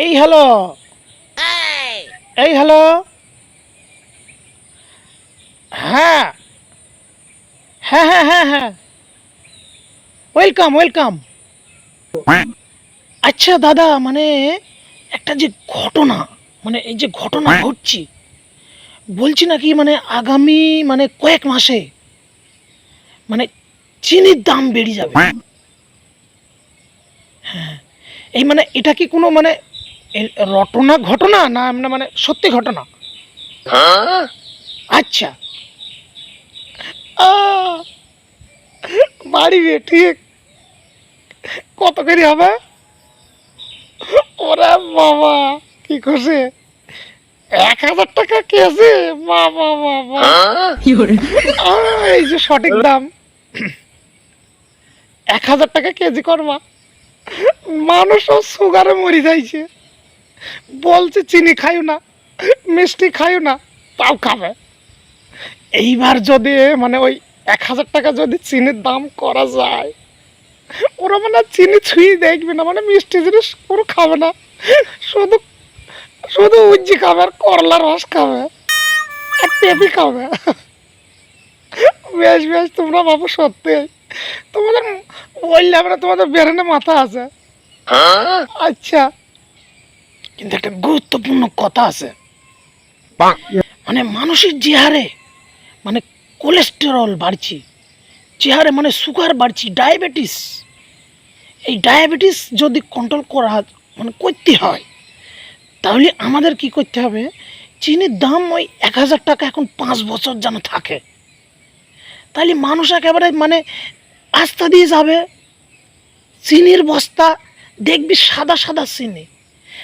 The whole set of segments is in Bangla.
এই হ্যালো, এই হ্যালো। হ্যাঁ হ্যাঁ হ্যাঁ হ্যাঁ হ্যাঁ, ওয়েলকাম ওয়েলকাম। আচ্ছা দাদা, মানে একটা যে ঘটনা, মানে এই যে ঘটনা ঘটছি, বলছি নাকি মানে আগামী মানে কয়েক মাসে মানে চিনির দাম বেড়ে যাবে। হ্যাঁ, এই মানে এটা কি কোনো মানে রটনা ঘটনা না না মানে সত্যি ঘটনা? আচ্ছা। আহ, বাড়িবে ঠিক কত করে হবে? ওরে বাবা, কি করছে? 1,000 টাকা কেজি? বাবা বাবা, এই যে সঠিক দাম 1,000 টাকা কেজি করবা। মানুষ সুগারে মরি যাইছে, বলছে চিনি খাইও না, মিষ্টি খাইও না, তাও খাবে। এইবার যদি মানে ওই 1,000 টাকা যদি চিনির দাম করা যায়, ওরা মানে চিনি ছুঁয়ে দেখবে না, মানে মিষ্টি জিনিস পুরো খাবে না, শুধু শুধু উজ্জি খাবে আর করলার রস খাবে আর পেঁপে খাবে। বেশ বেশ, তোমরা বাবু সত্যি তোমাদের বললাম না, তোমাদের বেরেনে মাথা আছে। আচ্ছা, কিন্তু একটা গুরুত্বপূর্ণ কথা আছে। মানে মানুষের যে হারে মানে কোলেস্টেরল বাড়ছে, যে হারে মানে সুগার বাড়ছে, ডায়াবেটিস, এই ডায়াবেটিস যদি কন্ট্রোল করা মানে করতে হয়, তাহলে আমাদের কি করতে হবে? চিনির দাম ওই 1,000 টাকা এখন 5 বছর যেন থাকে, তাহলে মানুষ একেবারে মানে আস্থা দিয়ে যাবে। চিনির বস্তা দেখবি সাদা সাদা চিনি,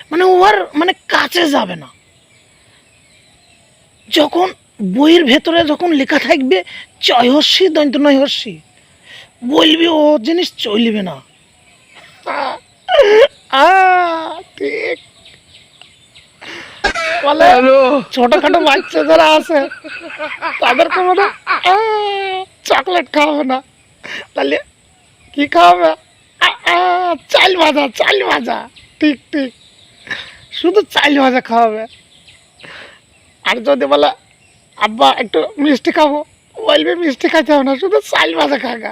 মানে ওর মানে কাছে যাবে না। যখন বইয়ের ভেতরে যখন লেখা থাকবে চয়হস্যি দন্ত নয়হস্যি, বলবি ও জিনিস চলবে না। ঠিক বলে। ছোটখাটো বাচ্চা যারা আছে তাদেরকে মানে চকলেট খাওয়াবে না, তাহলে কি খাওয়াবে? চাল ভাজা, চাল ভাজা। ঠিক ঠিক, শুধু চাল ভাজা খাওয়াবে। আর যদি বলে আব্বা একটু মিষ্টি খাবো, বলবে মিষ্টি খাইতে হবে না, শুধু চাল ভাজা খাগা।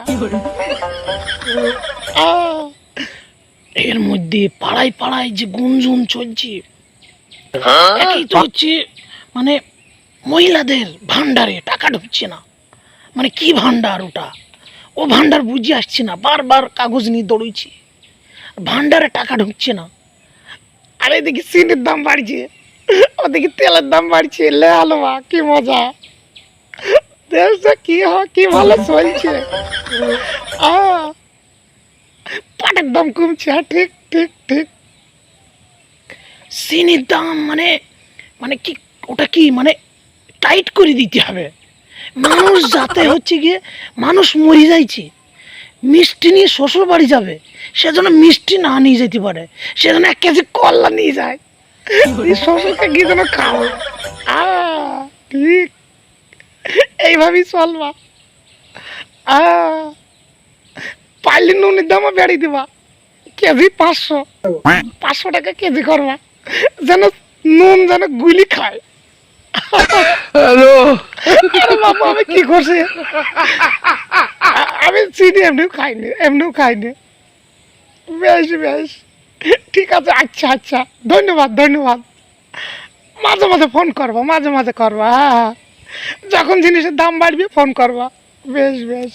এর মধ্যে পাড়ায় পাড়ায় যে গুঞ্জন চলছে, একই তো হচ্ছে মানে মহিলাদের ভান্ডারে টাকা ঢুকছে না। মানে কি ভান্ডার ওটা, ও ভান্ডার বুঝে আসছে না, বারবার কাগজ নিয়ে দৌড়ইছি, ভান্ডারে টাকা ঢুকছে না। আর এদিকে চিনির দাম বাড়ছে, ওদিকে তেলের দাম বাড়ছে। লে আলোয়া, কি মজা! দেশটা কি হয়, কি ভালো চলছে। পাটের দাম কমছে। ঠিক ঠিক ঠিক, চিনির দাম মানে মানে কি, ওটা কি মানে টাইট করে দিতে হবে। মানুষ যাতে হচ্ছে গিয়ে মানুষ মরে যাইছে, মিষ্টি নিয়ে শ্বশুর বাড়ি যাবে, সেজন্য মিষ্টি না নিয়ে যেতে পারে, সেজন্য 1 কেজি কলা নিয়ে যায়, শ্বশুরকে গিয়ে যেন খাও। ঠিক এইভাবেই চলবা। পাইলে নুনের দামও বেড়ে দিবা, কেজি 500, 500 টাকা কেজি করবা, যেন নুন যেন গুলি খায়। বাবা, আমি কি করছি? আমি চিনি এমনিও খাইনি, এমনিও খাইনি। বেশ বেশ, ঠিক আছে। আচ্ছা আচ্ছা, ধন্যবাদ ধন্যবাদ। মাঝে মাঝে ফোন করবো, মাঝে মাঝে করবা। হ্যাঁ হ্যাঁ, যখন জিনিসের দাম বাড়বে ফোন করবা। বেশ বেশ।